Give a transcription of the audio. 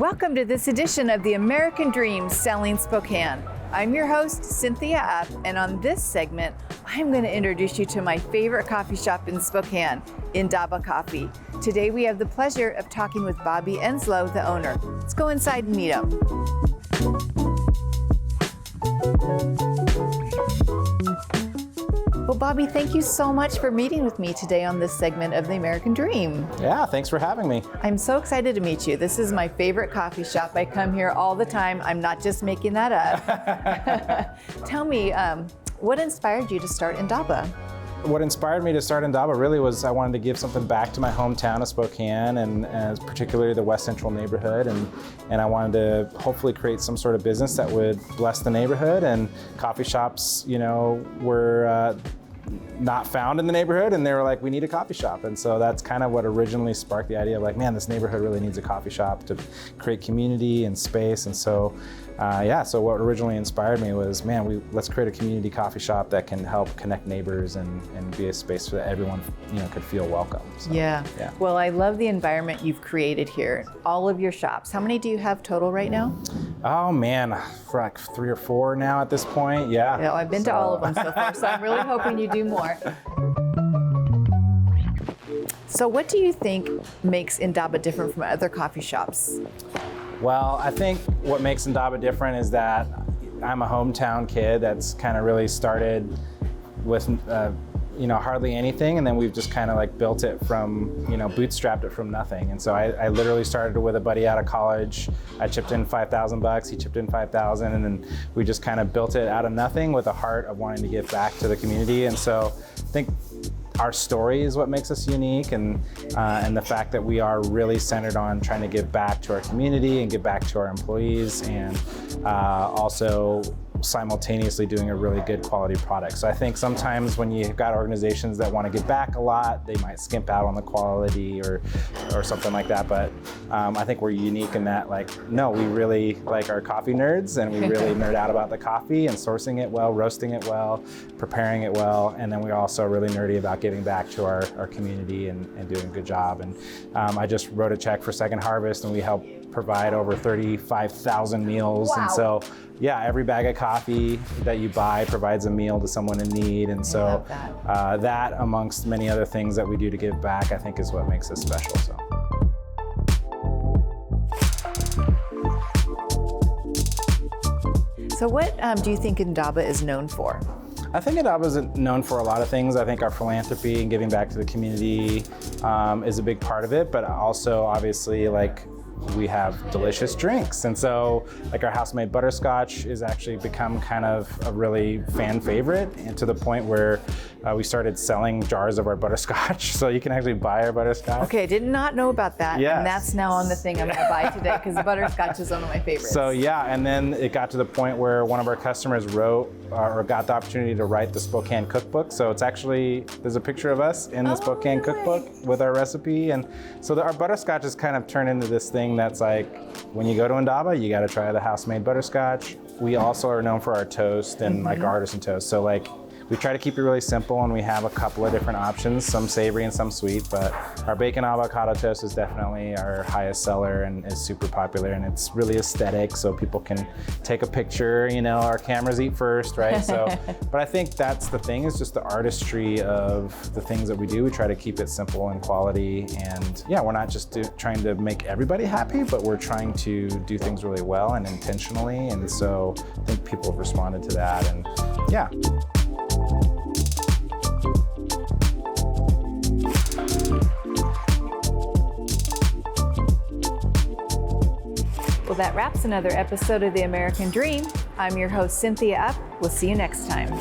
Welcome to this edition of the American Dream Selling Spokane. I'm your host, Cynthia Up, and on this segment, I'm going to introduce you to my favorite coffee shop in Spokane, Indaba Coffee. Today we have the pleasure of talking with Bobby Enslow, the owner. Let's go inside and meet him. Well, Bobby, thank you so much for meeting with me today on this segment of the American Dream. Yeah, thanks for having me. I'm so excited to meet you. This is my favorite coffee shop. I come here all the time. I'm not just making that up. Tell me, what inspired you to start Indaba? What inspired me to start Indaba really was I wanted to give something back to my hometown of Spokane and particularly the West Central neighborhood, and I wanted to hopefully create some sort of business that would bless the neighborhood. And coffee shops, you know, were not found in the neighborhood, and they were like, we need a coffee shop. And so that's kind of what originally sparked the idea of like, man, this neighborhood really needs a coffee shop to create community and space. And so so what originally inspired me was, man, let's create a community coffee shop that can help connect neighbors and be a space so that everyone, you know, could feel welcome. So, yeah. Well, I love the environment you've created here. All of your shops. How many do you have total right now? Oh man, for like 3 or 4 now at this point. Yeah. Yeah, I've been to all of them so far, so I'm really hoping you do more. So what do you think makes Indaba different from other coffee shops? Well, I think what makes Indaba different is that I'm a hometown kid that's kind of really started with hardly anything, and then we've just kind of like built it from, bootstrapped it from nothing. And so I literally started with a buddy out of college. I chipped in $5,000, he chipped in $5,000, and then we just kind of built it out of nothing with a heart of wanting to give back to the community. And so I think our story is what makes us unique, and the fact that we are really centered on trying to give back to our community and give back to our employees, and also simultaneously doing a really good quality product. So I think sometimes when you've got organizations that want to give back a lot, they might skimp out on the quality or something like that. But I think we're unique in that, like, no, we really like our coffee nerds, and we really nerd out about the coffee and sourcing it well, roasting it well, preparing it well, and then we're also really nerdy about giving back to our community and doing a good job. And I just wrote a check for Second Harvest, and we help provide over 35,000 meals. Wow. And so, yeah, every bag of coffee that you buy provides a meal to someone in need. And so that amongst many other things that we do to give back, I think is what makes us special. So what do you think Indaba is known for? I think Indaba is known for a lot of things. I think our philanthropy and giving back to the community is a big part of it, but also obviously, like, we have delicious drinks. And so like our house-made butterscotch is actually become kind of a really fan favorite, and to the point where we started selling jars of our butterscotch. So you can actually buy our butterscotch. Okay, I did not know about that. Yes. And that's now on the thing I'm gonna buy today, because butterscotch is one of my favorites. So yeah, and then it got to the point where one of our customers wrote or got the opportunity to write the Spokane cookbook. So it's actually, there's a picture of us in the Spokane cookbook with our recipe. And so our butterscotch has kind of turned into this thing that's like, when you go to Indaba, you gotta try the house-made butterscotch. We also are known for our toast and like our artisan toast. So like, we try to keep it really simple, and we have a couple of different options, some savory and some sweet, but our bacon avocado toast is definitely our highest seller and is super popular, and it's really aesthetic, so people can take a picture, our cameras eat first, right? So, but I think that's the thing, is just the artistry of the things that we do. We try to keep it simple and quality, and yeah, we're not just trying to make everybody happy, but we're trying to do things really well and intentionally, and so I think people have responded to that, and yeah. Well, that wraps another episode of The American Dream. I'm your host, Cynthia Up. We'll see you next time.